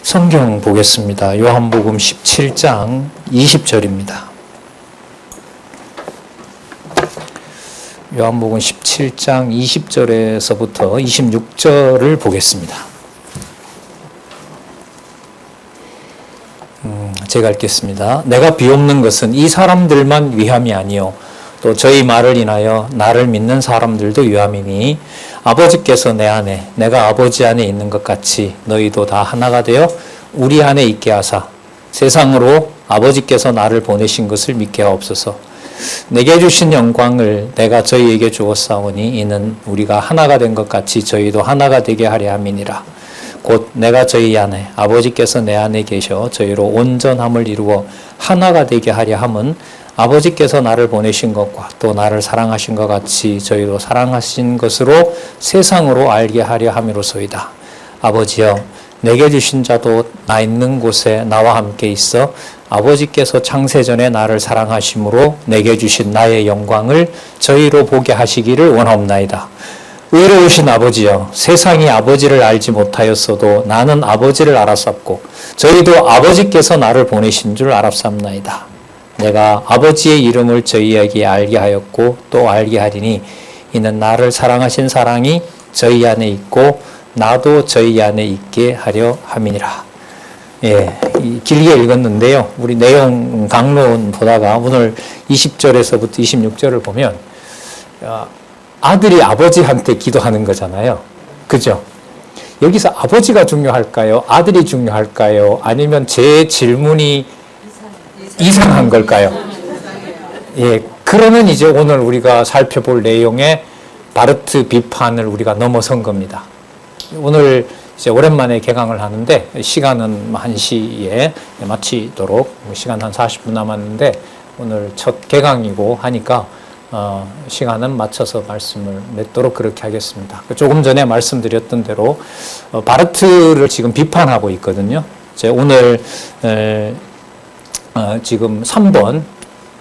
성경 보겠습니다. 요한복음 17장 20절입니다. 요한복음 17장 20절에서부터 26절을 보겠습니다. 제가 읽겠습니다. 내가 비옵는 것은 이 사람들만 위함이 아니요 또 저희 말을 인하여 나를 믿는 사람들도 위함이니 아버지께서 내 안에 내가 아버지 안에 있는 것 같이 너희도 다 하나가 되어 우리 안에 있게 하사 세상으로 아버지께서 나를 보내신 것을 믿게 하옵소서. 내게 주신 영광을 내가 저희에게 주었사오니 이는 우리가 하나가 된 것 같이 저희도 하나가 되게 하려 함이니라. 곧 내가 저희 안에 아버지께서 내 안에 계셔 저희로 온전함을 이루어 하나가 되게 하려 함은 아버지께서 나를 보내신 것과 또 나를 사랑하신 것 같이 저희도 사랑하신 것으로 세상으로 알게 하려 함이로소이다. 아버지여 내게 주신 자도 나 있는 곳에 나와 함께 있어 아버지께서 창세전에 나를 사랑하심으로 내게 주신 나의 영광을 저희로 보게 하시기를 원하옵나이다. 의로우신 아버지여 세상이 아버지를 알지 못하였어도 나는 아버지를 알았었고 저희도 아버지께서 나를 보내신 줄 알았사옵나이다. 내가 아버지의 이름을 저희에게 알게 하였고 또 알게 하리니 이는 나를 사랑하신 사랑이 저희 안에 있고 나도 저희 안에 있게 하려 함이니라. 길게 읽었는데요. 우리 내용 강론 보다가 오늘 20절에서부터 26절을 보면 아들이 아버지한테 기도하는 거잖아요. 그죠? 여기서 아버지가 중요할까요? 아들이 중요할까요? 아니면 제 질문이 이상한 걸까요? 그러면 이제 오늘 우리가 살펴볼 내용의 바르트 비판을 우리가 넘어선 겁니다. 오늘 이제 오랜만에 개강을 하는데 시간은 1시에 마치도록 시간 한 40분 남았는데 오늘 첫 개강이고 하니까 시간은 맞춰서 말씀을 맺도록 그렇게 하겠습니다. 조금 전에 말씀드렸던 대로 바르트를 지금 비판하고 있거든요. 오늘 지금 3번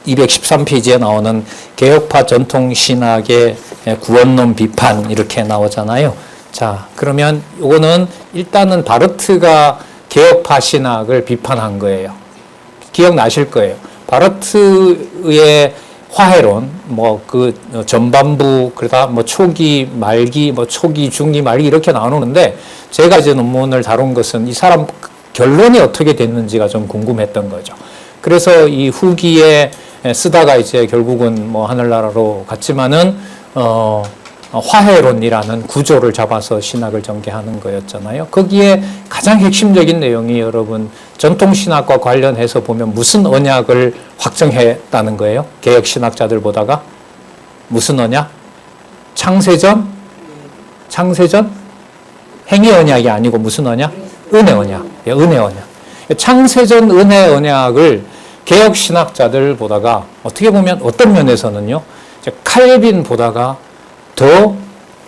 213페이지에 나오는 개혁파 전통신학의 구원론 비판 이렇게 나오잖아요. 자, 그러면 이거는 일단은 바르트가 개혁파 신학을 비판한 거예요. 기억나실 거예요. 바르트의 화해론, 그 전반부, 그러다 초기, 말기, 초기, 중기, 말기 이렇게 나오는데 제가 이제 논문을 다룬 것은 이 사람 결론이 어떻게 됐는지가 좀 궁금했던 거죠. 그래서 이 후기에 쓰다가 이제 결국은 하늘나라로 갔지만은, 화해론이라는 구조를 잡아서 신학을 전개하는 거였잖아요. 거기에 가장 핵심적인 내용이 여러분, 전통신학과 관련해서 보면 무슨 언약을 확정했다는 거예요? 개혁신학자들 보다가. 무슨 언약? 창세전? 행위 언약이 아니고 무슨 언약? 은혜 언약. 은혜 언약. 창세전 은혜 언약을 개혁 신학자들 보다가 어떻게 보면 어떤 면에서는요, 칼빈 보다가 더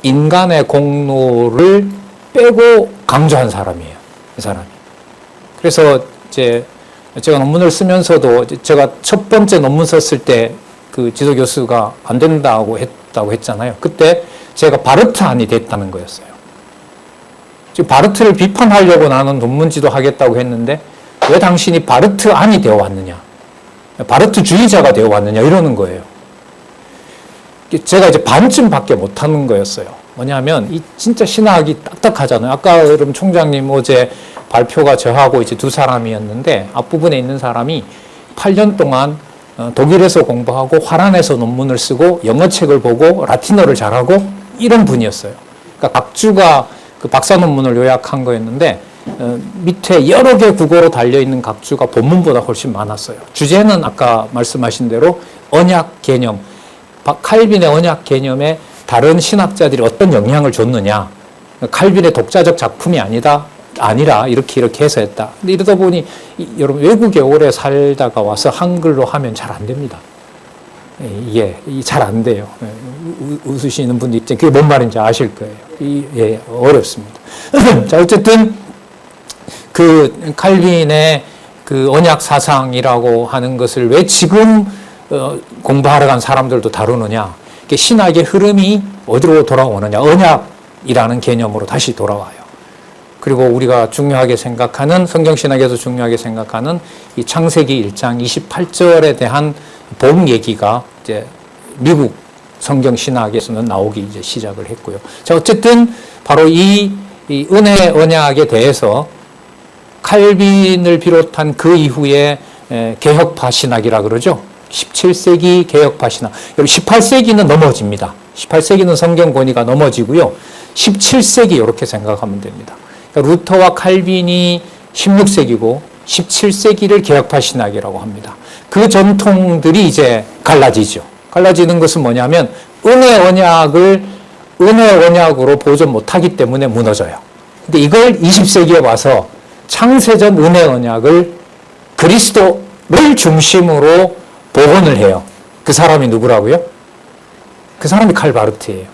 인간의 공로를 빼고 강조한 사람이에요. 이 사람이. 그래서 이제 제가 논문을 쓰면서도 제가 첫 번째 논문 썼을 때 그 지도 교수가 안 된다고 했잖아요. 그때 제가 바르트안이 됐다는 거였어요. 지금 바르트를 비판하려고 나는 논문 지도하겠다고 했는데 왜 당신이 바르트안이 되어 왔느냐? 바르트주의자가 되어 왔느냐? 이러는 거예요. 제가 이제 반쯤밖에 못하는 거였어요. 뭐냐면, 이 진짜 신학이 딱딱하잖아요. 아까 여러분 총장님 어제 발표가 저하고 이제 두 사람이었는데, 앞부분에 있는 사람이 8년 동안 독일에서 공부하고 화란에서 논문을 쓰고 영어책을 보고 라틴어를 잘하고 이런 분이었어요. 그러니까 각주가 그 박사 논문을 요약한 거였는데, 밑에 여러 개 국어로 달려있는 각주가 본문보다 훨씬 많았어요. 주제는 아까 말씀하신 대로 언약 개념, 칼빈의 언약 개념에 다른 신학자들이 어떤 영향을 줬느냐. 칼빈의 독자적 작품이 아니라 이렇게 해서 했다. 근데 이러다 보니 여러분 외국에 오래 살다가 와서 한글로 하면 잘 안 됩니다. 이게 잘 안 돼요. 웃으시는 분도 있죠. 그게 뭔 말인지 아실 거예요. 어렵습니다. 자, 어쨌든 그 칼빈의 그 언약 사상이라고 하는 것을 왜 지금 공부하러 간 사람들도 다루느냐. 신학의 흐름이 어디로 돌아오느냐. 언약이라는 개념으로 다시 돌아와요. 그리고 우리가 중요하게 생각하는 성경신학에서 중요하게 생각하는 이 창세기 1장 28절에 대한 복 얘기가 이제 미국 성경신학에서는 나오기 이제 시작을 했고요. 자, 어쨌든 바로 이 은혜 언약에 대해서 칼빈을 비롯한 그 이후에 개혁파 신학이라 그러죠. 17세기 개혁파 신학. 18세기는 넘어집니다. 18세기는 성경 권위가 넘어지고요. 17세기 이렇게 생각하면 됩니다. 그러니까 루터와 칼빈이 16세기고 17세기를 개혁파 신학이라고 합니다. 그 전통들이 이제 갈라지죠. 갈라지는 것은 뭐냐면 은혜 언약으로 보존 못하기 때문에 무너져요. 근데 이걸 20세기에 와서 창세전 은혜 언약을 그리스도를 중심으로 복원을 해요. 그 사람이 누구라고요? 그 사람이 칼바르트예요.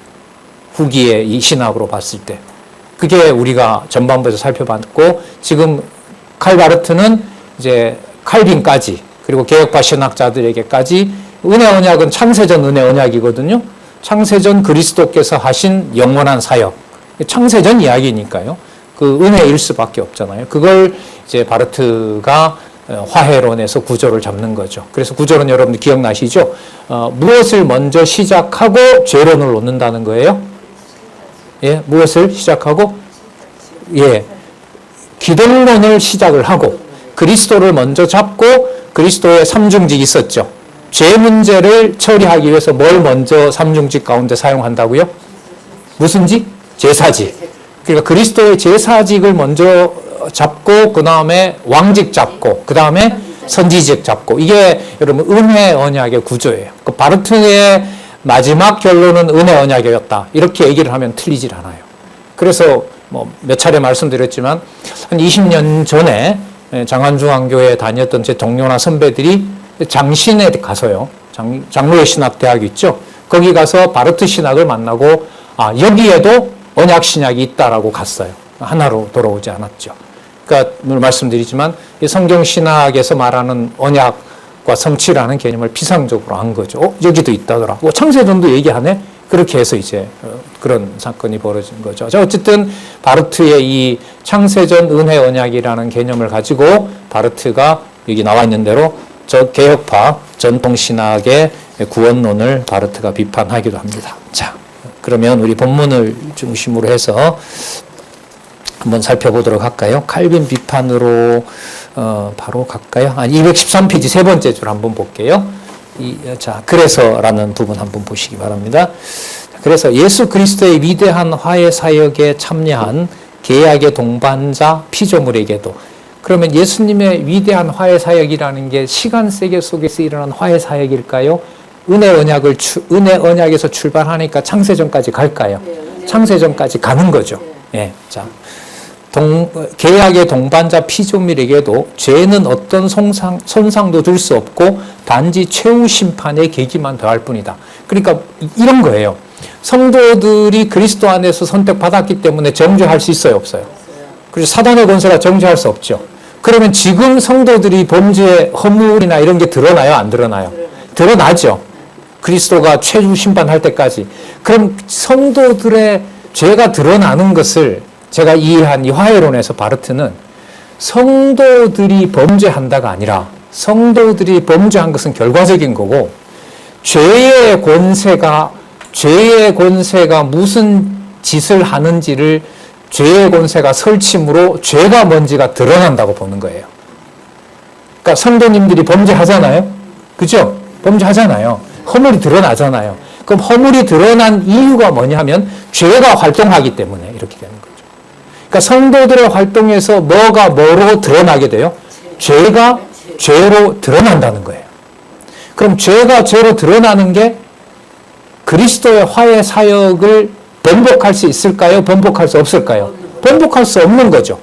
후기의 이 신학으로 봤을 때. 그게 우리가 전반부에서 살펴봤고, 지금 칼바르트는 이제 칼빈까지, 그리고 개혁파 신학자들에게까지 은혜 언약은 창세전 은혜 언약이거든요. 창세전 그리스도께서 하신 영원한 사역. 창세전 이야기니까요. 그 은혜일 수밖에 없잖아요. 그걸 이제 바르트가 화해론에서 구조를 잡는 거죠. 그래서 구조론 여러분들 기억나시죠? 무엇을 먼저 시작하고 죄론을 놓는다는 거예요? 예, 무엇을 시작하고? 예, 기독론을 시작을 하고 그리스도를 먼저 잡고 그리스도의 삼중직이 있었죠. 죄 문제를 처리하기 위해서 뭘 먼저 삼중직 가운데 사용한다고요? 무슨 직? 제사직. 그러니까 그리스도의 제사직을 먼저 잡고 그 다음에 왕직 잡고 그 다음에 선지직 잡고 이게 여러분 은혜 언약의 구조예요. 그 바르트의 마지막 결론은 은혜 언약이었다. 이렇게 얘기를 하면 틀리질 않아요. 그래서 뭐 몇 차례 말씀드렸지만 한 20년 전에 장안중앙교회에 다녔던 제 동료나 선배들이 장신에 가서요. 장로의 신학대학이 있죠. 거기 가서 바르트 신학을 만나고 여기에도 언약 신약이 있다라고 갔어요. 하나로 돌아오지 않았죠. 그러니까 늘 말씀드리지만 이 성경 신학에서 말하는 언약과 성취라는 개념을 피상적으로 한 거죠. 여기도 있다더라. 창세전도 얘기하네. 그렇게 해서 이제 그런 사건이 벌어진 거죠. 자, 어쨌든 바르트의 이 창세전 은혜 언약이라는 개념을 가지고 바르트가 여기 나와 있는 대로 저 개혁파 전통신학의 구원론을 바르트가 비판하기도 합니다. 자, 그러면 우리 본문을 중심으로 해서 한번 살펴보도록 할까요? 칼빈 비판으로 바로 갈까요? 213페이지 세 번째 줄 한번 볼게요. 자, 그래서라는 부분 한번 보시기 바랍니다. 그래서 예수 그리스도의 위대한 화해 사역에 참여한 계약의 동반자 피조물에게도, 그러면 예수님의 위대한 화해 사역이라는 게 시간 세계 속에서 일어난 화해 사역일까요? 은혜 언약에서 출발하니까 창세전까지 갈까요? 네, 창세전까지 가는 거죠. 예, 자, 계약의 동반자 피조물에게도 죄는 어떤 손상도 줄 수 없고 단지 최후 심판의 계기만 더할 뿐이다. 그러니까 이런 거예요. 성도들이 그리스도 안에서 선택받았기 때문에 정죄할 수 있어요, 없어요? 그리고 사단의 권세가 정죄할 수 없죠. 그러면 지금 성도들이 범죄의 허물이나 이런 게 드러나요, 안 드러나요? 드러나죠. 그리스도가 최후 심판할 때까지. 그럼 성도들의 죄가 드러나는 것을 제가 이해한 이 화해론에서 바르트는 성도들이 범죄한다가 아니라 성도들이 범죄한 것은 결과적인 거고 죄의 권세가 무슨 짓을 하는지를 죄의 권세가 설침으로 죄가 뭔지가 드러난다고 보는 거예요. 그러니까 성도님들이 범죄하잖아요. 그죠? 범죄하잖아요. 허물이 드러나잖아요. 그럼 허물이 드러난 이유가 뭐냐면 죄가 활동하기 때문에 이렇게 되는 거죠. 그러니까 성도들의 활동에서 뭐로 드러나게 돼요? 죄가 죄로 드러난다는 거예요. 그럼 죄가 죄로 드러나는 게 그리스도의 화해 사역을 번복할 수 있을까요? 번복할 수 없을까요? 번복할 수 없는 거죠.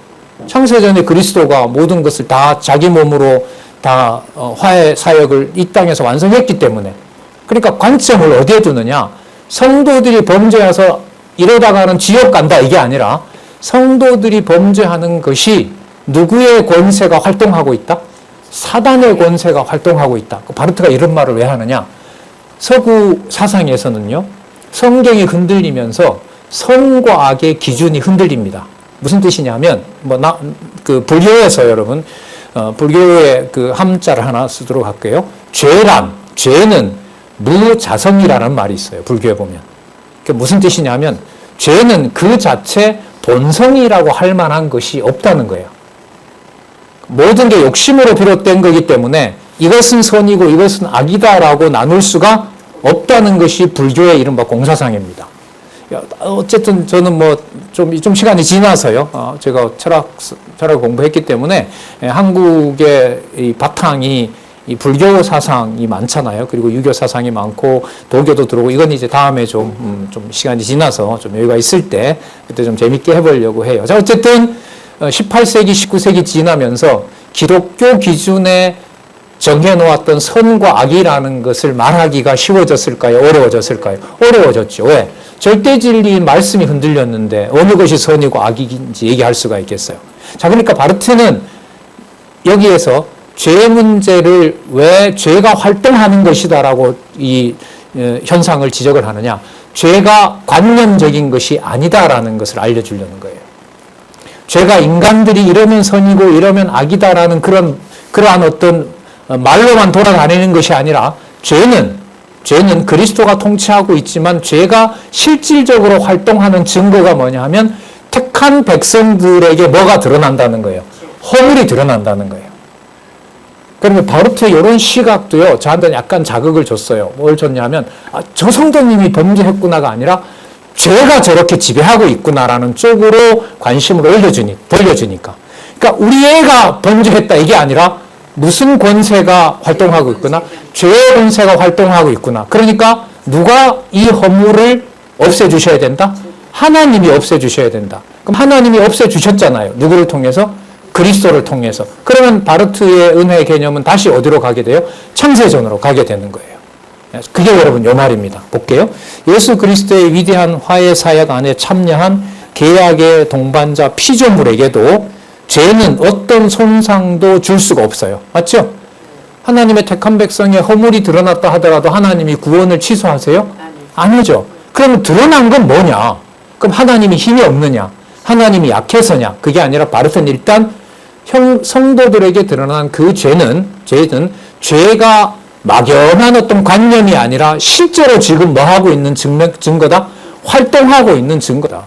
창세전에 그리스도가 모든 것을 다 자기 몸으로 다 화해 사역을 이 땅에서 완성했기 때문에. 그러니까 관점을 어디에 두느냐? 성도들이 범죄해서 이러다가는 지옥 간다 이게 아니라 성도들이 범죄하는 것이 누구의 권세가 활동하고 있다? 사단의 권세가 활동하고 있다. 바르트가 이런 말을 왜 하느냐? 서구 사상에서는요, 성경이 흔들리면서 선과 악의 기준이 흔들립니다. 무슨 뜻이냐면, 그 불교에서 여러분, 불교의 그 함자를 하나 쓰도록 할게요. 죄는 무자성이라는 말이 있어요. 불교에 보면. 그게 무슨 뜻이냐면, 죄는 그 자체 본성이라고 할 만한 것이 없다는 거예요. 모든 게 욕심으로 비롯된 거기 때문에 이것은 선이고 이것은 악이다라고 나눌 수가 없다는 것이 불교의 이른바 공사상입니다. 어쨌든 저는 좀 시간이 지나서요. 제가 철학 공부했기 때문에 한국의 이 바탕이 이 불교 사상이 많잖아요. 그리고 유교 사상이 많고 도교도 들어오고 이건 이제 다음에 좀 시간이 지나서 좀 여유가 있을 때 그때 좀 재밌게 해보려고 해요. 자, 어쨌든 18세기, 19세기 지나면서 기독교 기준에 정해놓았던 선과 악이라는 것을 말하기가 쉬워졌을까요? 어려워졌을까요? 어려워졌죠. 왜? 절대진리인 말씀이 흔들렸는데 어느 것이 선이고 악인지 얘기할 수가 있겠어요. 자, 그러니까 바르트는 여기에서 죄 문제를 왜 죄가 활동하는 것이다라고 이 현상을 지적을 하느냐. 죄가 관념적인 것이 아니다라는 것을 알려주려는 거예요. 죄가 인간들이 이러면 선이고 이러면 악이다라는 그러한 어떤 말로만 돌아다니는 것이 아니라 죄는 그리스도가 통치하고 있지만 죄가 실질적으로 활동하는 증거가 뭐냐 하면 택한 백성들에게 뭐가 드러난다는 거예요. 허물이 드러난다는 거예요. 그러면 바르트의 이런 시각도요, 저한테는 약간 자극을 줬어요. 뭘 줬냐면, 저 성도님이 범죄했구나가 아니라 죄가 저렇게 지배하고 있구나라는 쪽으로 관심을 돌려주니까. 그러니까 우리 애가 범죄했다 이게 아니라 무슨 권세가 활동하고 있구나? 죄의 권세가 활동하고 있구나. 그러니까 누가 이 허물을 없애주셔야 된다? 하나님이 없애주셔야 된다. 그럼 하나님이 없애주셨잖아요. 누구를 통해서? 그리스도를 통해서. 그러면 바르트의 은혜의 개념은 다시 어디로 가게 돼요? 창세전으로 가게 되는 거예요. 그게 여러분 요 말입니다. 볼게요. 예수 그리스도의 위대한 화해 사역 안에 참여한 계약의 동반자 피조물에게도 죄는 어떤 손상도 줄 수가 없어요. 맞죠? 하나님의 택한 백성의 허물이 드러났다 하더라도 하나님이 구원을 취소하세요? 아니죠. 그럼 드러난 건 뭐냐? 그럼 하나님이 힘이 없느냐? 하나님이 약해서냐? 그게 아니라 바르트는 일단 성도들에게 드러난 그 죄는 죄가 막연한 어떤 관념이 아니라 실제로 지금 뭐 하고 있는 증거다? 활동하고 있는 증거다.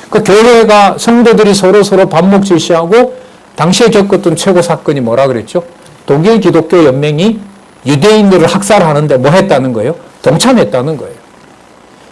그 교회가 성도들이 서로 반목질시하고 당시에 겪었던 최고 사건이 뭐라 그랬죠? 독일 기독교 연맹이 유대인들을 학살하는데 뭐 했다는 거예요? 동참했다는 거예요.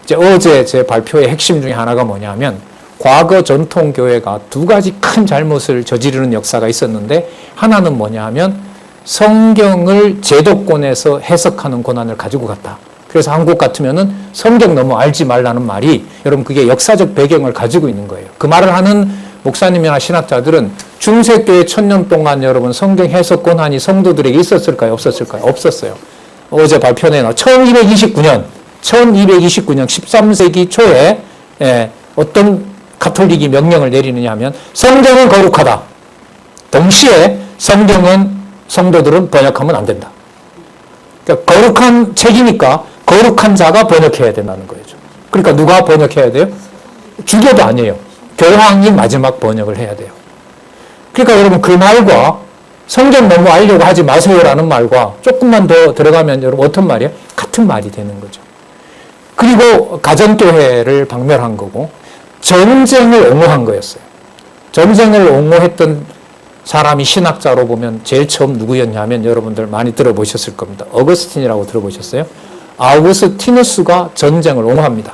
이제 어제 제 발표의 핵심 중에 하나가 뭐냐면 과거 전통 교회가 두 가지 큰 잘못을 저지르는 역사가 있었는데 하나는 뭐냐 하면 성경을 제도권에서 해석하는 권한을 가지고 갔다. 그래서 한국 같으면은 성경 너무 알지 말라는 말이 여러분 그게 역사적 배경을 가지고 있는 거예요. 그 말을 하는 목사님이나 신학자들은 중세교회 1000년 동안 여러분 성경 해석 권한이 성도들에게 있었을까요? 없었을까요? 없었어요. 어제 발표내나 1229년 13세기 초에 어떤 가톨릭이 명령을 내리느냐 하면 성경은 거룩하다. 동시에 성들은 번역하면 안 된다. 그러니까 거룩한 책이니까 거룩한 자가 번역해야 된다는 거죠. 그러니까 누가 번역해야 돼요? 주교도 아니에요. 교황이 마지막 번역을 해야 돼요. 그러니까 여러분 그 말과 성경 너무 알려고 하지 마세요라는 말과 조금만 더 들어가면 여러분 어떤 말이에요? 같은 말이 되는 거죠. 그리고 가정교회를 박멸한 거고 전쟁을 옹호한 거였어요. 전쟁을 옹호했던 사람이 신학자로 보면 제일 처음 누구였냐면 여러분들 많이 들어보셨을 겁니다. 어거스틴이라고 들어보셨어요? 아우구스티누스가 전쟁을 옹호합니다.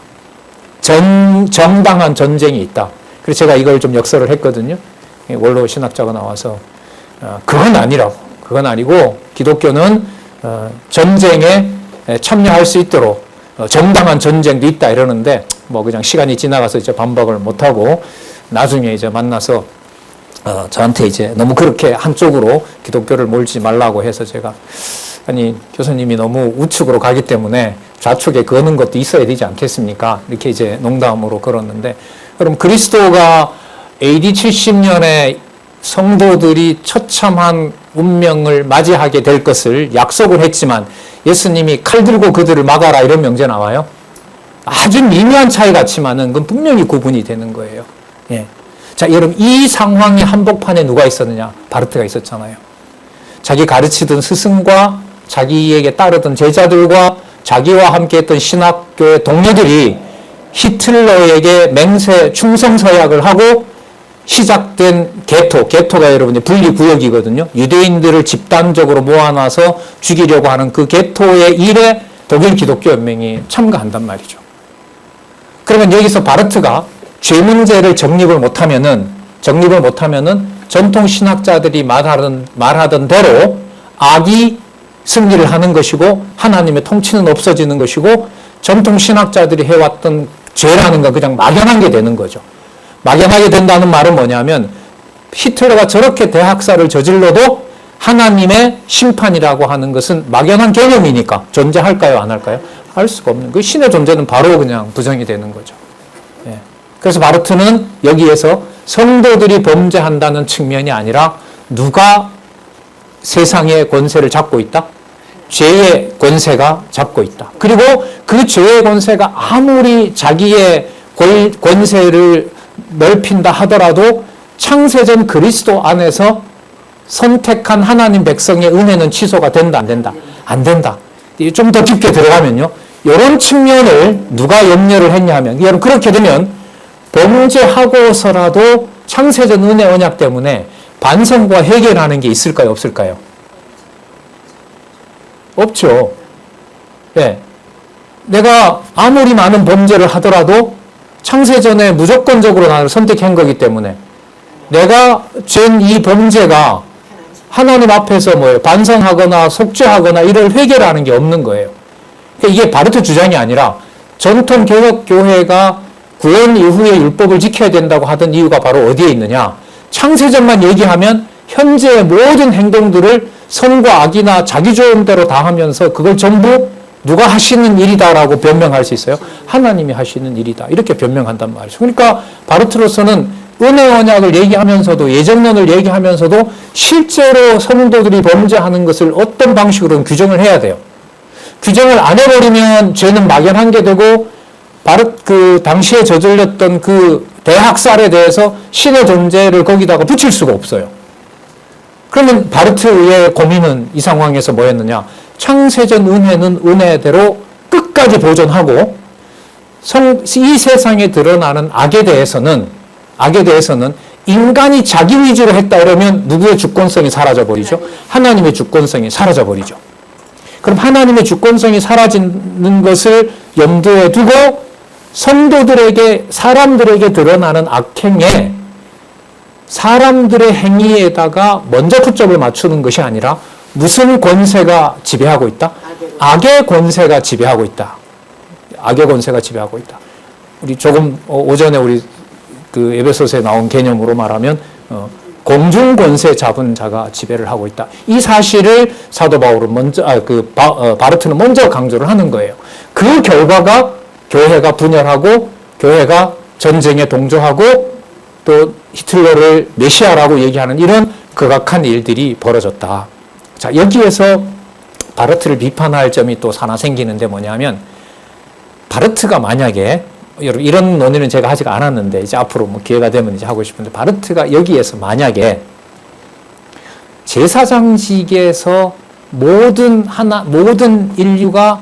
정당한 전쟁이 있다. 그래서 제가 이걸 좀 역설을 했거든요. 원로 신학자가 나와서 그건 아니라고. 그건 아니고 기독교는 전쟁에 참여할 수 있도록 정당한 전쟁도 있다 이러는데 뭐 그냥 시간이 지나가서 이제 반박을 못하고 나중에 이제 만나서 저한테 이제 너무 그렇게 한쪽으로 기독교를 몰지 말라고 해서 제가 아니 교수님이 너무 우측으로 가기 때문에 좌측에 거는 것도 있어야 되지 않겠습니까? 이렇게 이제 농담으로 걸었는데 그럼 그리스도가 AD 70년에 성도들이 처참한 운명을 맞이하게 될 것을 약속을 했지만 예수님이 칼 들고 그들을 막아라 이런 명제 나와요? 아주 미미한 차이 같지만은 그건 분명히 구분이 되는 거예요. 예. 자, 여러분, 이 상황의 한복판에 누가 있었느냐? 바르트가 있었잖아요. 자기 가르치던 스승과 자기에게 따르던 제자들과 자기와 함께 했던 신학교의 동료들이 히틀러에게 맹세 충성서약을 하고 시작된 게토가 여러분의 분리구역이거든요. 유대인들을 집단적으로 모아놔서 죽이려고 하는 그 게토의 일에 독일 기독교 연맹이 참가한단 말이죠. 그러면 여기서 바르트가 죄 문제를 정립을 못하면은 전통 신학자들이 말하던 대로 악이 승리를 하는 것이고 하나님의 통치는 없어지는 것이고 전통 신학자들이 해왔던 죄라는 건 그냥 막연한 게 되는 거죠. 막연하게 된다는 말은 뭐냐면 히틀러가 저렇게 대학살을 저질러도 하나님의 심판이라고 하는 것은 막연한 개념이니까 존재할까요? 안 할까요? 할 수가 없는. 그 신의 존재는 바로 그냥 부정이 되는 거죠. 예. 그래서 바르트는 여기에서 성도들이 범죄한다는 측면이 아니라 누가 세상의 권세를 잡고 있다? 죄의 권세가 잡고 있다. 그리고 그 죄의 권세가 아무리 자기의 권세를 넓힌다 하더라도 창세전 그리스도 안에서 선택한 하나님 백성의 은혜는 취소가 된다, 안 된다? 안 된다. 좀 더 깊게 들어가면요. 이런 측면을 누가 염려를 했냐 하면, 여러분, 그렇게 되면 범죄하고서라도 창세전 은혜 언약 때문에 반성과 해결하는 게 있을까요? 없을까요? 없죠. 예. 내가 아무리 많은 범죄를 하더라도 창세전에 무조건적으로 나를 선택한 거기 때문에 내가 죄인 이 범죄가 하나님 앞에서 반성하거나 속죄하거나 이를 해결하는 게 없는 거예요. 그러니까 이게 바르트 주장이 아니라 전통 개혁 교회가 구원 이후에 율법을 지켜야 된다고 하던 이유가 바로 어디에 있느냐? 창세전만 얘기하면 현재의 모든 행동들을 선과 악이나 자기 좋은대로 다 하면서 그걸 전부 누가 하시는 일이다라고 변명할 수 있어요? 하나님이 하시는 일이다. 이렇게 변명한단 말이죠. 그러니까 바르트로서는 은혜 언약을 얘기하면서도 예정론을 얘기하면서도 실제로 성도들이 범죄하는 것을 어떤 방식으로든 규정을 해야 돼요. 규정을 안 해버리면 죄는 막연한 게 되고 그 당시에 저질렀던 그 대학살에 대해서 신의 존재를 거기다가 붙일 수가 없어요. 그러면 바르트의 고민은 이 상황에서 뭐였느냐? 창세전 은혜는 은혜대로 끝까지 보존하고 이 세상에 드러나는 악에 대해서는 인간이 자기 위주로 했다 그러면 누구의 주권성이 사라져버리죠? 하나님의 주권성이 사라져버리죠. 그럼 하나님의 주권성이 사라지는 것을 염두에 두고 성도들에게, 사람들에게 드러나는 악행에 사람들의 행위에다가 먼저 초점을 맞추는 것이 아니라 무슨 권세가 지배하고 있다? 악의 권세가 지배하고 있다. 악의 권세가 지배하고 있다. 우리 조금 오전에 우리 그 에베소서에 나온 개념으로 말하면 공중 권세 잡은 자가 지배를 하고 있다. 이 사실을 사도 바울은 바르트는 먼저 강조를 하는 거예요. 그 결과가 교회가 분열하고 교회가 전쟁에 동조하고 또 히틀러를 메시아라고 얘기하는 이런 극악한 일들이 벌어졌다. 자, 여기에서 바르트를 비판할 점이 또 하나 생기는데 뭐냐면 바르트가 만약에 여러분 이런 논의는 제가 아직 안 했는데 이제 앞으로 기회가 되면 이제 하고 싶은데 바르트가 여기에서 만약에 제사장직에서 모든 인류가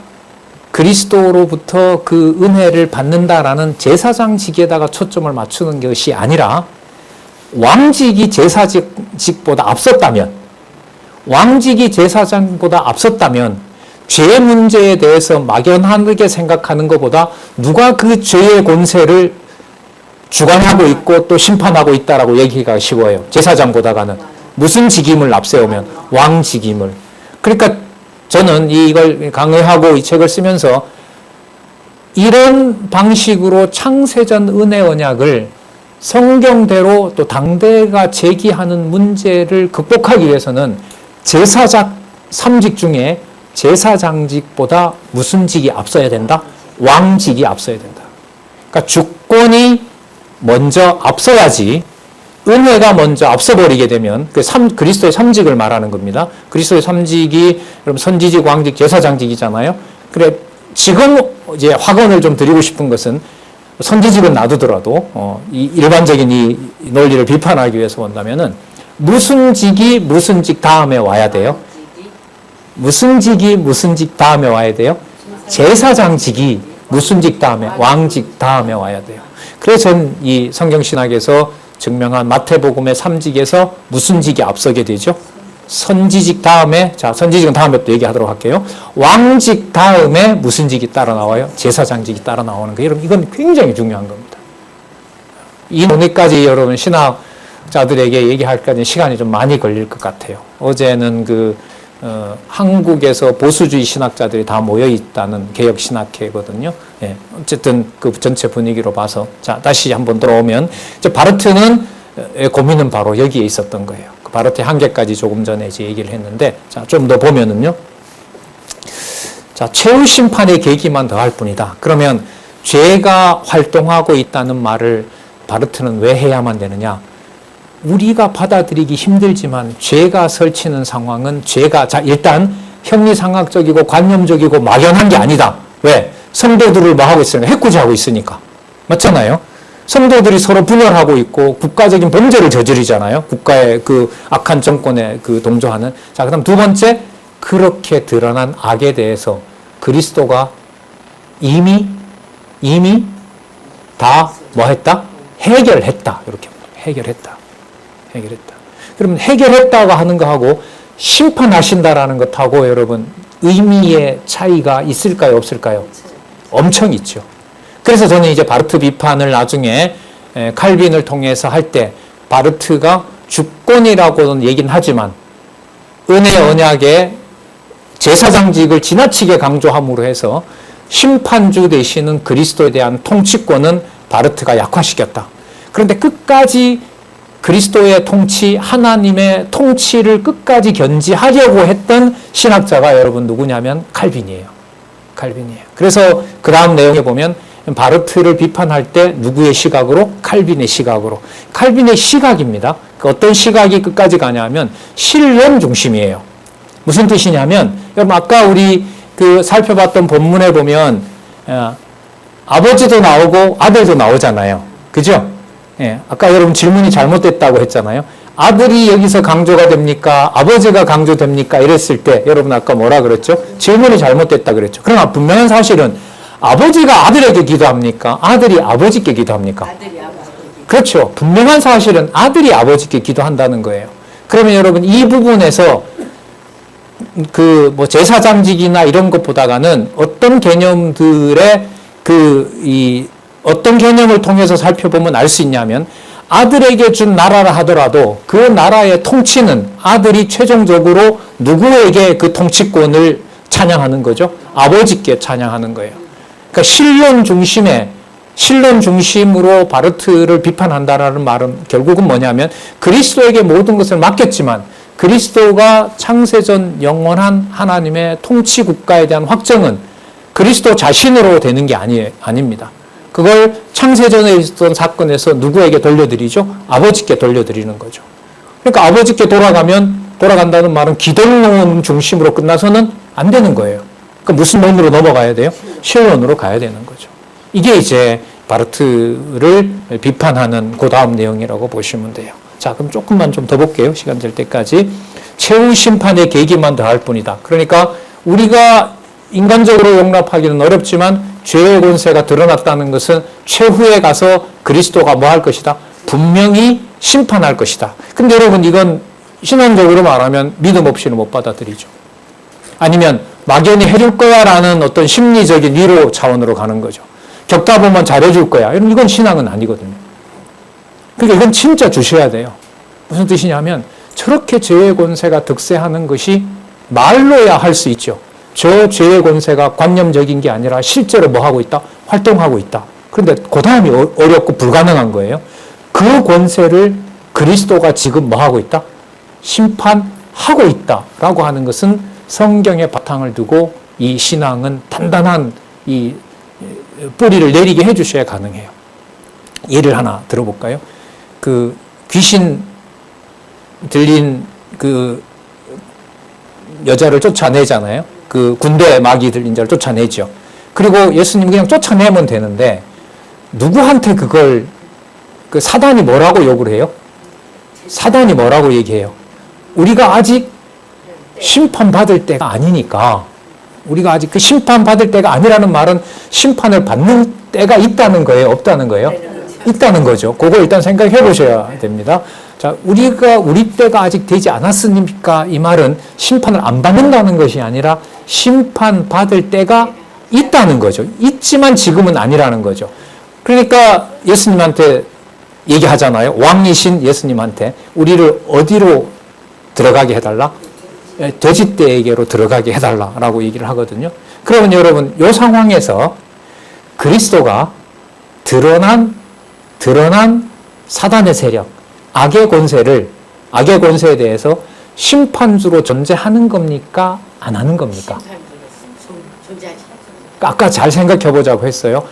그리스도로부터 그 은혜를 받는다라는 제사장직에다가 초점을 맞추는 것이 아니라 왕직이 제사직보다 앞섰다면 왕직이 제사장보다 앞섰다면 죄 문제에 대해서 막연하게 생각하는 것보다 누가 그 죄의 권세를 주관하고 있고 또 심판하고 있다라고 얘기가 쉬워요. 제사장보다가는 무슨 직임을 앞세우면 왕직임을. 그러니까 저는 이걸 강의하고 이 책을 쓰면서 이런 방식으로 창세전 은혜 언약을 성경대로 또 당대가 제기하는 문제를 극복하기 위해서는 제사장 3직 중에 제사장직보다 무슨 직이 앞서야 된다? 왕직이 앞서야 된다. 그러니까 주권이 먼저 앞서야지 은혜가 먼저 앞서버리게 되면 그리스도의 3직을 말하는 겁니다. 그리스도의 3직이 여러분 선지직, 왕직, 제사장직이잖아요. 그래 지금 이제 확언을 좀 드리고 싶은 것은 선지직은 놔두더라도 이 일반적인 이 논리를 비판하기 위해서 본다면은 무슨 직이 무슨 직 다음에 와야 돼요? 무슨 직이 무슨 직 다음에 와야 돼요? 제사장직이 무슨 직 다음에? 왕직 다음에 와야 돼요. 그래서 전 이 성경신학에서 증명한 마태복음의 3직에서 무슨 직이 앞서게 되죠? 선지직 다음에, 자, 선지직은 다음에 또 얘기하도록 할게요. 왕직 다음에 무슨 직이 따라 나와요? 제사장직이 따라 나오는 거예요. 여러분, 이건 굉장히 중요한 겁니다. 이 논의까지 여러분 신학자들에게 얘기할까지 시간이 좀 많이 걸릴 것 같아요. 어제는 한국에서 보수주의 신학자들이 다 모여 있다는 개혁신학회거든요. 예, 어쨌든 그 전체 분위기로 봐서. 자, 다시 한번 돌아오면, 바르트는 고민은 바로 여기에 있었던 거예요. 그 바르트의 한계까지 조금 전에 이제 얘기를 했는데, 자, 좀 더 보면은요. 자, 최후 심판의 계기만 더할 뿐이다. 그러면 죄가 활동하고 있다는 말을 바르트는 왜 해야만 되느냐? 우리가 받아들이기 힘들지만 죄가 설치는 상황은 자, 일단 형리상학적이고 관념적이고 막연한 게 아니다. 왜? 성도들을 뭐 하고 있으니까? 해코지하고 있으니까. 맞잖아요? 성도들이 서로 분열하고 있고 국가적인 범죄를 저지르잖아요. 국가의 그 악한 정권에 동조하는. 자, 그 다음 두 번째, 그렇게 드러난 악에 대해서 그리스도가 이미 다 뭐 했다? 해결했다. 이렇게 해결했다. 그러면 해결했다고 하는 거하고 심판하신다라는 것하고 여러분 의미의 차이가 있을까요? 없을까요? 엄청 있죠. 그래서 저는 이제 바르트 비판을 나중에 칼빈을 통해서 할 때 바르트가 주권이라고는 얘기는 하지만 은혜 언약의 제사장직을 지나치게 강조함으로 해서 심판주 되시는 그리스도에 대한 통치권은 바르트가 약화시켰다. 그런데 끝까지 그리스도의 통치, 하나님의 통치를 끝까지 견지하려고 했던 신학자가 여러분 누구냐면 칼빈이에요. 그래서 그 다음 내용에 보면 바르트를 비판할 때 누구의 시각으로? 칼빈의 시각으로. 칼빈의 시각입니다. 어떤 시각이 끝까지 가냐면 신론 중심이에요. 무슨 뜻이냐면 여러분 아까 우리 살펴봤던 본문에 보면 아버지도 나오고 아들도 나오잖아요. 그죠? 예, 아까 여러분 질문이 잘못됐다고 했잖아요. 아들이 여기서 강조가 됩니까? 아버지가 강조됩니까? 이랬을 때 여러분 아까 뭐라 그랬죠? 질문이 잘못됐다 그랬죠. 그러나 분명한 사실은 아버지가 아들에게 기도합니까? 아들이 아버지께 기도합니까? 아들이 아버지께 그렇죠. 분명한 사실은 아들이 아버지께 기도한다는 거예요. 그러면 여러분 이 부분에서 제사장직이나 이런 것보다는 어떤 개념들의 어떤 개념을 통해서 살펴보면 알 수 있냐면 아들에게 준 나라라 하더라도 그 나라의 통치는 아들이 최종적으로 누구에게 그 통치권을 찬양하는 거죠? 아버지께 찬양하는 거예요. 그러니까 신론 중심으로 바르트를 비판한다라는 말은 결국은 뭐냐면 그리스도에게 모든 것을 맡겼지만 그리스도가 창세전 영원한 하나님의 통치 국가에 대한 확정은 그리스도 자신으로 되는 게 아닙니다. 그걸 창세전에 있었던 사건에서 누구에게 돌려드리죠? 아버지께 돌려드리는 거죠. 그러니까 아버지께 돌아간다는 말은 기독론 중심으로 끝나서는 안 되는 거예요. 그러니까 무슨 논으로 넘어가야 돼요? 신론으로 가야 되는 거죠. 이게 이제 바르트를 비판하는 그 다음 내용이라고 보시면 돼요. 자, 그럼 조금만 좀 더 볼게요. 시간 될 때까지. 최후 심판의 계기만 더할 뿐이다. 그러니까 우리가 인간적으로 용납하기는 어렵지만 죄의 권세가 드러났다는 것은 최후에 가서 그리스도가 뭐 할 것이다? 분명히 심판할 것이다. 근데 여러분 이건 신앙적으로 말하면 믿음 없이는 못 받아들이죠. 아니면 막연히 해줄 거야 라는 어떤 심리적인 위로 차원으로 가는 거죠. 겪다 보면 잘해줄 거야. 이건 신앙은 아니거든요. 그러니까 이건 진짜 주셔야 돼요. 무슨 뜻이냐면 저렇게 죄의 권세가 득세하는 것이 말로야 할 수 있죠. 저 죄의 권세가 관념적인 게 아니라 실제로 뭐 하고 있다? 활동하고 있다. 그런데 그 다음이 어렵고 불가능한 거예요. 그 권세를 그리스도가 지금 뭐 하고 있다? 심판하고 있다라고 하는 것은 성경의 바탕을 두고 이 신앙은 단단한 이 뿌리를 내리게 해주셔야 가능해요. 예를 하나 들어볼까요? 귀신 들린 여자를 쫓아내잖아요. 군대 마귀 들린 자를 쫓아내죠. 그리고 예수님 그냥 쫓아내면 되는데 누구한테 그걸 그 사단이 뭐라고 욕을 해요? 사단이 뭐라고 얘기해요? 우리가 아직 심판받을 때가 아니니까, 우리가 아직 그 심판받을 때가 아니라는 말은 심판을 받는 때가 있다는 거예요? 없다는 거예요? 있다는 거죠. 그거 일단 생각해 보셔야 됩니다. 자, 우리 때가 아직 되지 않았으니까 이 말은 심판을 안 받는다는 것이 아니라 심판받을 때가 있다는 거죠. 있지만 지금은 아니라는 거죠. 그러니까 예수님한테 얘기하잖아요. 왕이신 예수님한테 우리를 어디로 들어가게 해달라? 돼지떼에게로 들어가게 해달라라고 얘기를 하거든요. 그러면 여러분, 이 상황에서 그리스도가 드러난 사단의 세력, 악의 권세에 대해서 심판주로 존재하는 겁니까? 안 하는 겁니까? 아까 잘 생각해 보자고 했어요.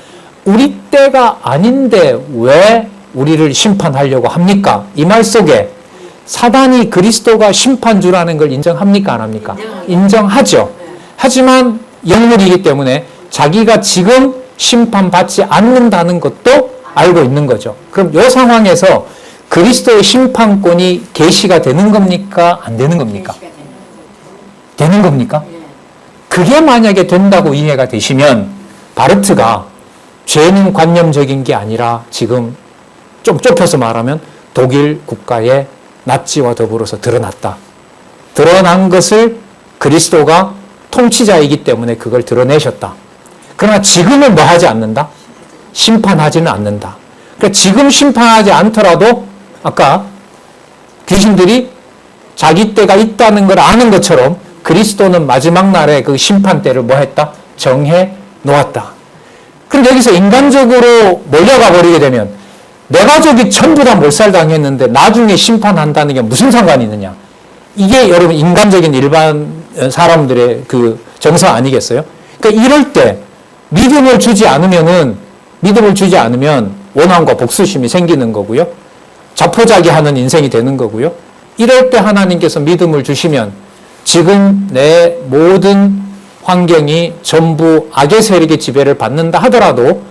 우리 때가 아닌데 왜 우리를 심판하려고 합니까? 이 말 속에 사단이 그리스도가 심판주라는 걸 인정합니까? 안 합니까? 인정하죠. 하지만 영물이기 때문에 자기가 지금 심판받지 않는다는 것도 알고 있는 거죠. 그럼 이 상황에서 그리스도의 심판권이 계시가 되는 겁니까? 안 되는 겁니까? 되는 겁니까? 그게 만약에 된다고 이해가 되시면 바르트가 죄는 관념적인 게 아니라 지금 좀 좁혀서 말하면 독일 국가의 나치와 더불어서 드러났다. 드러난 것을 그리스도가 통치자이기 때문에 그걸 드러내셨다. 그러나 지금은 뭐 하지 않는다? 심판하지는 않는다. 그러니까 지금 심판하지 않더라도 아까 귀신들이 자기 때가 있다는 걸 아는 것처럼 그리스도는 마지막 날에 그 심판 때를 뭐 했다? 정해 놓았다. 그럼 여기서 인간적으로 몰려가 버리게 되면 내 가족이 전부 다 몰살당했는데 나중에 심판한다는 게 무슨 상관이 있느냐? 이게 여러분 인간적인 일반 사람들의 그 정서 아니겠어요? 그러니까 이럴 때 믿음을 주지 않으면 원한과 복수심이 생기는 거고요. 자포자기하는 인생이 되는 거고요. 이럴 때 하나님께서 믿음을 주시면 지금 내 모든 환경이 전부 악의 세력의 지배를 받는다 하더라도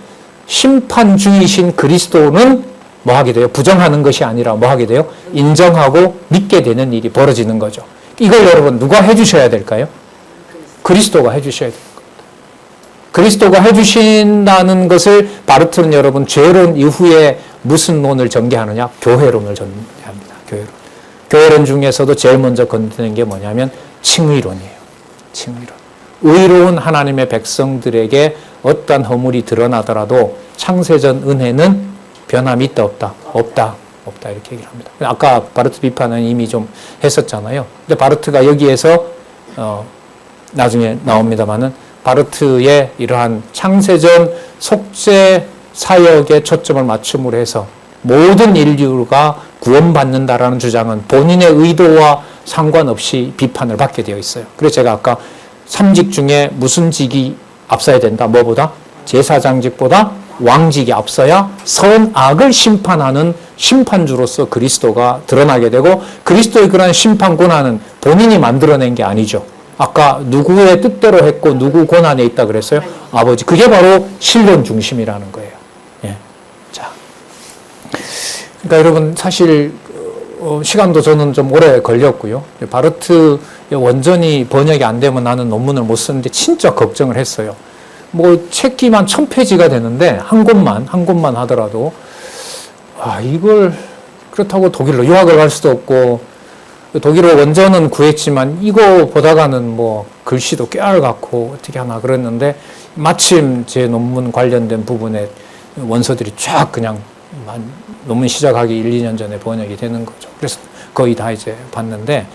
심판주이신 그리스도는 뭐 하게 돼요? 부정하는 것이 아니라 뭐 하게 돼요? 인정하고 믿게 되는 일이 벌어지는 거죠. 이걸 여러분 누가 해주셔야 될까요? 그리스도가 해주셔야 됩니다. 그리스도가 해주신다는 것을 바르트는 여러분 죄론 이후에 무슨 론을 전개하느냐? 교회론을 전개합니다. 교회론 중에서도 제일 먼저 건드는 게 뭐냐면 칭의론이에요. 칭의론. 의로운 하나님의 백성들에게 어떤 허물이 드러나더라도 창세전 은혜는 변함이 있다 없다? 없다 이렇게 얘기를 합니다. 아까 바르트 비판은 이미 좀 했었잖아요. 근데 바르트가 여기에서 나중에 나옵니다만은 바르트의 이러한 창세전 속죄 사역에 초점을 맞춤으로 해서 모든 인류가 구원받는다라는 주장은 본인의 의도와 상관없이 비판을 받게 되어 있어요. 그래서 제가 아까 3직 중에 무슨 직이 앞서야 된다? 뭐보다? 제사장직보다 왕직이 앞서야 선악을 심판하는 심판주로서 그리스도가 드러나게 되고 그리스도의 그러한 심판 권한은 본인이 만들어낸 게 아니죠. 아까 누구의 뜻대로 했고 누구 권한에 있다 그랬어요? 아버지. 그게 바로 신론 중심이라는 거예요. 예. 자, 그러니까 여러분 사실 시간도 저는 좀 오래 걸렸고요. 바르트 원전이 번역이 안 되면 나는 논문을 못 쓰는데 진짜 걱정을 했어요. 뭐 책기만 1000페이지가 되는데 한 곳만 하더라도 이걸 그렇다고 독일로 유학을 갈 수도 없고 독일어 원전은 구했지만 이거 보다가는 뭐 글씨도 깨알 같고 어떻게 하나 그랬는데 마침 제 논문 관련된 부분에 원서들이 쫙 그냥 논문 시작하기 1, 2년 전에 번역이 되는 거죠. 그래서 거의 다 이제 봤는데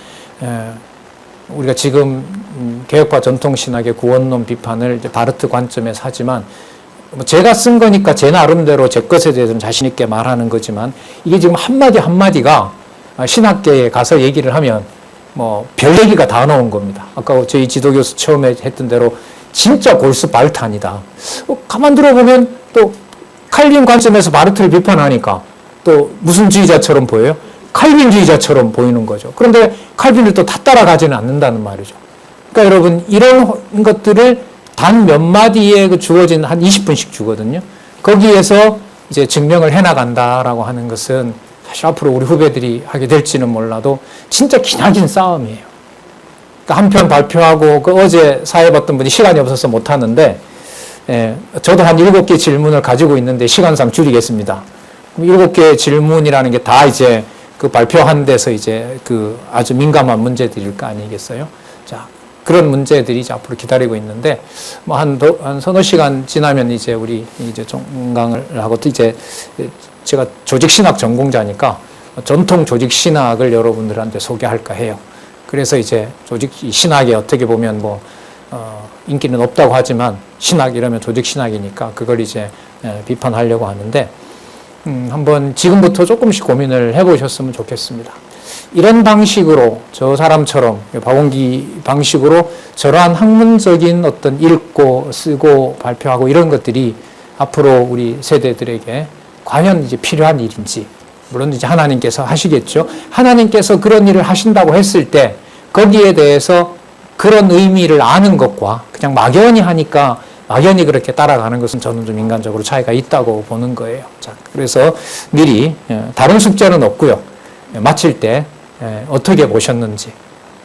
우리가 지금 개혁파 전통신학의 구원론 비판을 이제 바르트 관점에서 하지만 제가 쓴 거니까 제 나름대로 제 것에 대해서는 자신 있게 말하는 거지만 이게 지금 한마디 한마디가 신학계에 가서 얘기를 하면 뭐 별 얘기가 다 나온 겁니다. 아까 저희 지도교수 처음에 했던 대로 진짜 골수 발탄이다. 가만 들어보면 또 칼빈 관점에서 바르트를 비판하니까 또 무슨 주의자처럼 보여요? 칼빈주의자처럼 보이는 거죠. 그런데 칼빈을 또 다 따라가지는 않는다는 말이죠. 그러니까 여러분 이런 것들을 단 몇 마디에 주어진 한 20분씩 주거든요. 거기에서 이제 증명을 해나간다라고 하는 것은 사실 앞으로 우리 후배들이 하게 될지는 몰라도 진짜 기나긴 싸움이에요. 그러니까 한 편 발표하고 어제 사회 봤던 분이 시간이 없어서 못하는데 저도 한 7개 질문을 가지고 있는데 시간상 줄이겠습니다. 7개 질문이라는 게 다 이제 그 발표한 데서 이제 그 아주 민감한 문제들일 거 아니겠어요? 자, 그런 문제들이 이제 앞으로 기다리고 있는데, 뭐 한 서너 시간 지나면 이제 우리 이제 종강을 하고 또 이제 제가 조직신학 전공자니까 전통 조직신학을 여러분들한테 소개할까 해요. 그래서 이제 조직신학에 어떻게 보면 인기는 없다고 하지만 신학 이러면 조직신학이니까 그걸 이제 비판하려고 하는데, 한번 지금부터 조금씩 고민을 해보셨으면 좋겠습니다. 이런 방식으로 저 사람처럼 박원기 방식으로 저러한 학문적인 어떤 읽고 쓰고 발표하고 이런 것들이 앞으로 우리 세대들에게 과연 이제 필요한 일인지, 물론 이제 하나님께서 하시겠죠. 하나님께서 그런 일을 하신다고 했을 때 거기에 대해서 그런 의미를 아는 것과 그냥 막연히 하니까 막연히 그렇게 따라가는 것은 저는 좀 인간적으로 차이가 있다고 보는 거예요. 자, 그래서 미리 다른 숙제는 없고요. 마칠 때 어떻게 보셨는지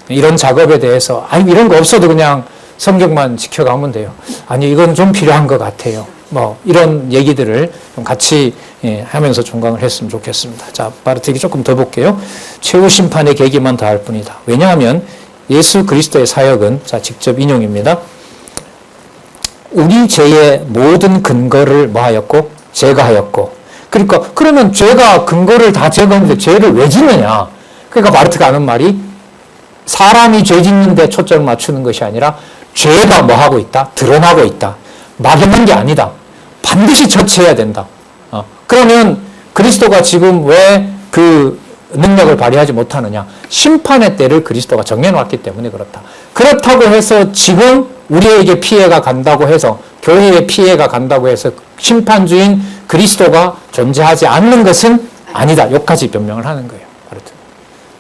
이런 작업에 대해서 이런 거 없어도 그냥 성경만 지켜가면 돼요. 아니 이건 좀 필요한 것 같아요. 뭐 이런 얘기들을 좀 같이 하면서 종강을 했으면 좋겠습니다. 자, 바르트기 조금 더 볼게요. 최후 심판의 계기만 더할 뿐이다. 왜냐하면 예수 그리스도의 사역은, 자, 직접 인용입니다. 우리 죄의 모든 근거를 뭐하였고? 제거하였고. 그러니까 그러면 죄가 근거를 다 제거하는데 죄를 왜 짓느냐? 그러니까 바르트가 하는 말이 사람이 죄 짓는 데 초점을 맞추는 것이 아니라 죄가 뭐하고 있다? 드러나고 있다. 막연한 게 아니다. 반드시 처치해야 된다. 그러면 그리스도가 지금 왜 그 능력을 발휘하지 못하느냐? 심판의 때를 그리스도가 정해놓았기 때문에 그렇다. 그렇다고 해서 지금 우리에게 피해가 간다고 해서, 교회에 피해가 간다고 해서 심판주인 그리스도가 존재하지 않는 것은 아니다. 여기까지 변명을 하는 거예요.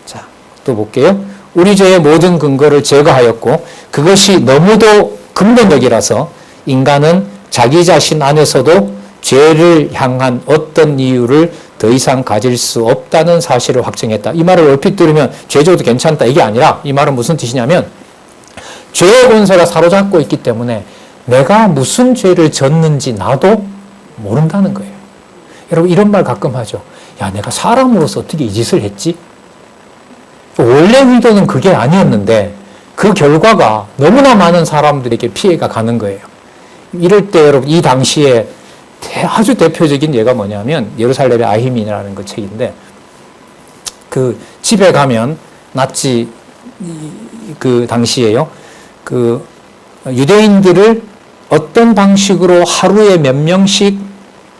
자, 또 볼게요. 우리 죄의 모든 근거를 제거하였고 그것이 너무도 근본적이라서 인간은 자기 자신 안에서도 죄를 향한 어떤 이유를 더 이상 가질 수 없다는 사실을 확증했다. 이 말을 얼핏 들으면 죄 져도 괜찮다 이게 아니라, 이 말은 무슨 뜻이냐면 죄의 권세가 사로잡고 있기 때문에 내가 무슨 죄를 졌는지 나도 모른다는 거예요. 여러분 이런 말 가끔 하죠. 야, 내가 사람으로서 어떻게 이 짓을 했지? 원래 의도는 그게 아니었는데 그 결과가 너무나 많은 사람들에게 피해가 가는 거예요. 이럴 때 여러분 이 당시에 아주 대표적인 예가 뭐냐면 예루살렘의 아히민이라는 그 책인데, 그 집에 가면 나치 그 당시에요. 그 유대인들을 어떤 방식으로 하루에 몇 명씩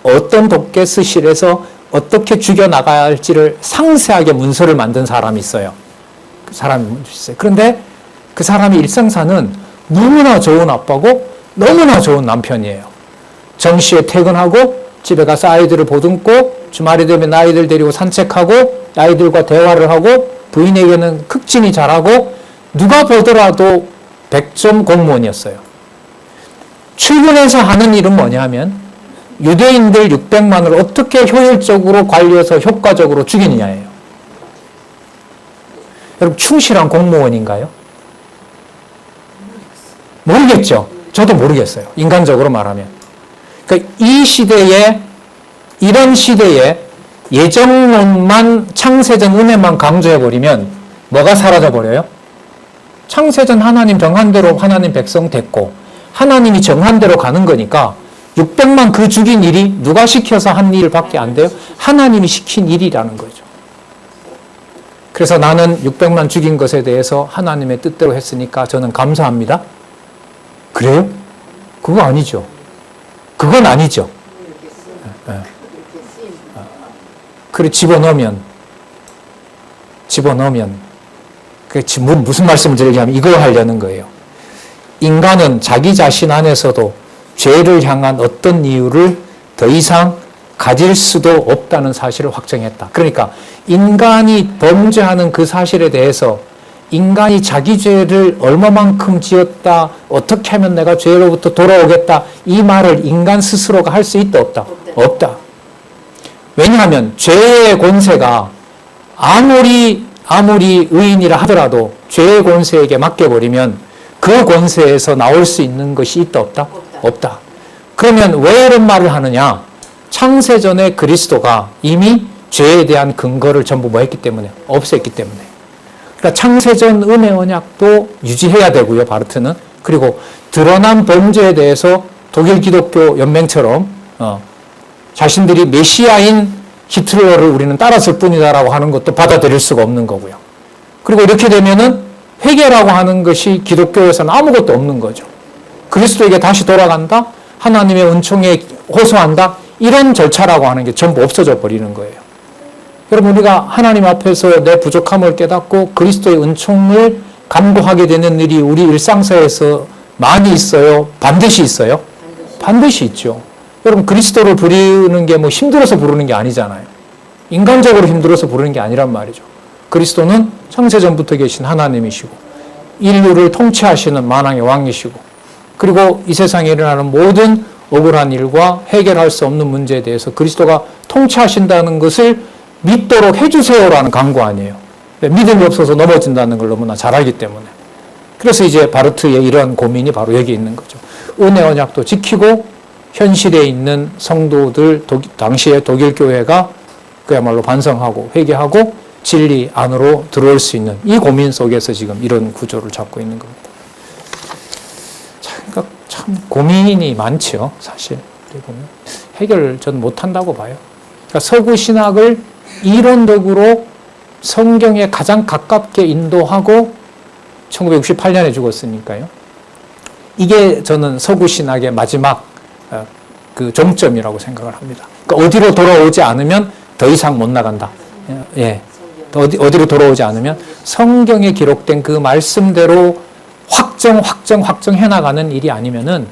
어떤 도깨스실에서 어떻게 죽여나갈지를 상세하게 문서를 만든 사람이 있어요. 그 사람이 있어요. 그런데 그 사람의 일상사는 너무나 좋은 아빠고 너무나 좋은 남편이에요. 정시에 퇴근하고 집에 가서 아이들을 보듬고 주말이 되면 아이들 데리고 산책하고 아이들과 대화를 하고 부인에게는 극진히 잘하고 누가 보더라도 100점 공무원이었어요. 출근해서 하는 일은 뭐냐면 유대인들 600만을 어떻게 효율적으로 관리해서 효과적으로 죽이느냐예요. 여러분 충실한 공무원인가요? 모르겠죠. 저도 모르겠어요. 인간적으로 말하면. 그러니까 이 시대에, 이런 시대에 예정론만, 창세전 은혜만 강조해버리면 뭐가 사라져버려요? 창세전 하나님 정한 대로 하나님 백성 됐고 하나님이 정한 대로 가는 거니까 600만 그 죽인 일이 누가 시켜서 한 일밖에 안 돼요? 하나님이 시킨 일이라는 거죠. 그래서 나는 600만 죽인 것에 대해서 하나님의 뜻대로 했으니까 저는 감사합니다. 그래요? 그거 아니죠. 그건 아니죠. 그래 집어넣으면 무슨 말씀을 드리냐면 이거 하려는 거예요. 인간은 자기 자신 안에서도 죄를 향한 어떤 이유를 더 이상 가질 수도 없다는 사실을 확정했다. 그러니까 인간이 범죄하는 그 사실에 대해서 인간이 자기 죄를 얼마만큼 지었다, 어떻게 하면 내가 죄로부터 돌아오겠다, 이 말을 인간 스스로가 할 수 있다, 없다? 없다. 왜냐하면 죄의 권세가 아무리 의인이라 하더라도 죄의 권세에게 맡겨버리면 그 권세에서 나올 수 있는 것이 있다, 없다? 없다. 그러면 왜 이런 말을 하느냐? 창세전에 그리스도가 이미 죄에 대한 근거를 전부 뭐 했기 때문에? 없앴기 때문에. 그러니까 창세전 은혜 언약도 유지해야 되고요, 바르트는. 그리고 드러난 범죄에 대해서 독일 기독교 연맹처럼 자신들이 메시아인 히틀러를 우리는 따랐을 뿐이다라고 하는 것도 받아들일 수가 없는 거고요. 그리고 이렇게 되면은 회개라고 하는 것이 기독교에서는 아무것도 없는 거죠. 그리스도에게 다시 돌아간다? 하나님의 은총에 호소한다? 이런 절차라고 하는 게 전부 없어져 버리는 거예요. 여러분, 우리가 하나님 앞에서 내 부족함을 깨닫고 그리스도의 은총을 간구하게 되는 일이 우리 일상사에서 많이 있어요? 반드시 있어요? 반드시 있죠. 여러분, 그리스도를 부르는 게 뭐 힘들어서 부르는 게 아니잖아요. 인간적으로 힘들어서 부르는 게 아니란 말이죠. 그리스도는 창세전부터 계신 하나님이시고 인류를 통치하시는 만왕의 왕이시고, 그리고 이 세상에 일어나는 모든 억울한 일과 해결할 수 없는 문제에 대해서 그리스도가 통치하신다는 것을 믿도록 해주세요라는 강구 아니에요. 믿음이 없어서 넘어진다는 걸 너무나 잘 알기 때문에. 그래서 이제 바르트의 이러한 고민이 바로 여기 있는 거죠. 은혜 언약도 지키고 현실에 있는 성도들, 당시의 독일 교회가 그야말로 반성하고 회개하고 진리 안으로 들어올 수 있는 이 고민 속에서 지금 이런 구조를 잡고 있는 겁니다. 그러니까 참 고민이 많죠, 사실. 해결을 저는 못한다고 봐요. 그러니까 서구 신학을 이론적으로 성경에 가장 가깝게 인도하고 1968년에 죽었으니까요. 이게 저는 서구 신학의 마지막 그 종점이라고 생각을 합니다. 그러니까 어디로 돌아오지 않으면 더 이상 못 나간다. 예. 어디로 돌아오지 않으면 성경에 기록된 그 말씀대로 확정해 나가는 일이 아니면은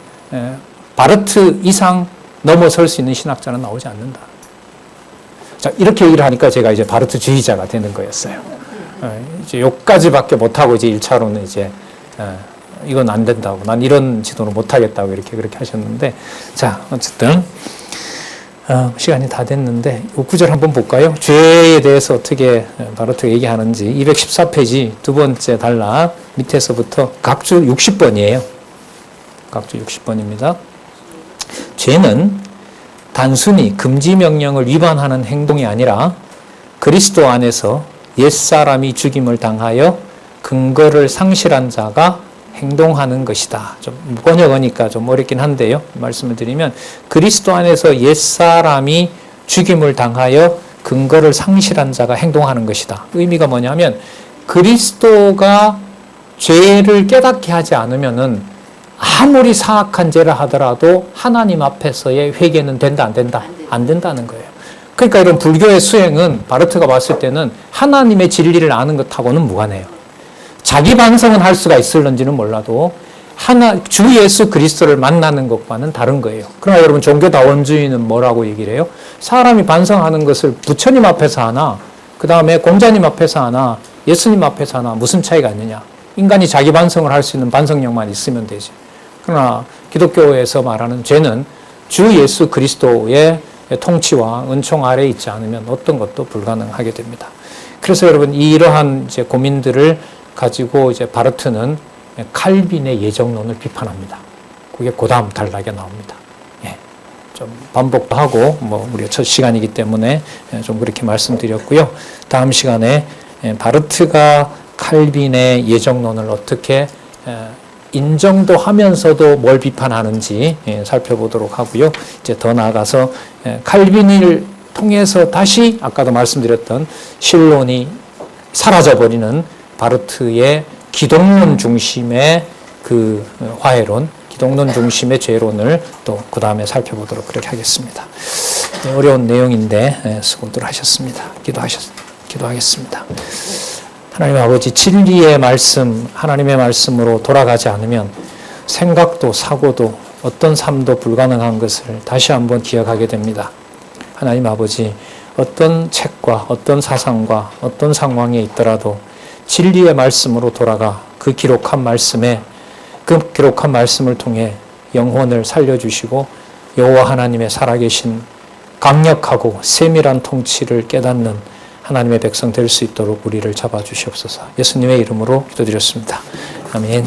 바르트 이상 넘어설 수 있는 신학자는 나오지 않는다. 자, 이렇게 얘기를 하니까 제가 이제 바르트주의자가 되는 거였어요. 이제 여기까지밖에 못하고 이제 1차로는 이제 이건 안 된다고, 난 이런 지도는 못하겠다고 그렇게 하셨는데, 자, 어쨌든 시간이 다 됐는데 이 구절 한번 볼까요? 죄에 대해서 어떻게 바르트가 얘기하는지 214페이지 두 번째 단락 밑에서부터 각주 60번이에요. 각주 60번입니다. 죄는 단순히 금지 명령을 위반하는 행동이 아니라 그리스도 안에서 옛사람이 죽임을 당하여 근거를 상실한 자가 행동하는 것이다. 좀 번역어니까 좀 어렵긴 한데요. 말씀을 드리면 그리스도 안에서 옛사람이 죽임을 당하여 근거를 상실한 자가 행동하는 것이다. 의미가 뭐냐면 그리스도가 죄를 깨닫게 하지 않으면은 아무리 사악한 죄를 하더라도 하나님 앞에서의 회개는 된다, 안 된다? 안 된다는 거예요. 그러니까 이런 불교의 수행은 바르트가 봤을 때는 하나님의 진리를 아는 것하고는 무관해요. 자기 반성은 할 수가 있을런지는 몰라도 주 예수 그리스도를 만나는 것과는 다른 거예요. 그러나 여러분, 종교다원주의는 뭐라고 얘기를 해요? 사람이 반성하는 것을 부처님 앞에서 하나, 그 다음에 공자님 앞에서 하나, 예수님 앞에서 하나, 무슨 차이가 있느냐? 인간이 자기 반성을 할 수 있는 반성력만 있으면 되지. 그러나 기독교에서 말하는 죄는 주 예수 그리스도의 통치와 은총 아래에 있지 않으면 어떤 것도 불가능하게 됩니다. 그래서 여러분, 이러한 이제 고민들을 가지고 이제 바르트는 칼빈의 예정론을 비판합니다. 그게 그다음 단락에 나옵니다. 예, 좀 반복도 하고 뭐 우리가 첫 시간이기 때문에 좀 그렇게 말씀드렸고요. 다음 시간에 바르트가 칼빈의 예정론을 어떻게 인정도 하면서도 뭘 비판하는지 살펴보도록 하고요. 이제 더 나아가서 칼빈을 통해서 다시 아까도 말씀드렸던 신론이 사라져버리는 바르트의 기독론 중심의 그 화해론, 기독론 중심의 죄론을 또 그 다음에 살펴보도록 그렇게 하겠습니다. 어려운 내용인데 수고들 하셨습니다. 기도하겠습니다. 하나님 아버지, 진리의 말씀, 하나님의 말씀으로 돌아가지 않으면 생각도 사고도 어떤 삶도 불가능한 것을 다시 한번 기억하게 됩니다. 하나님 아버지, 어떤 책과 어떤 사상과 어떤 상황에 있더라도 진리의 말씀으로 돌아가 그 기록한 말씀을 통해 영혼을 살려주시고 여호와 하나님의 살아계신 강력하고 세밀한 통치를 깨닫는 하나님의 백성 될 수 있도록 우리를 잡아주시옵소서. 예수님의 이름으로 기도드렸습니다. 아멘.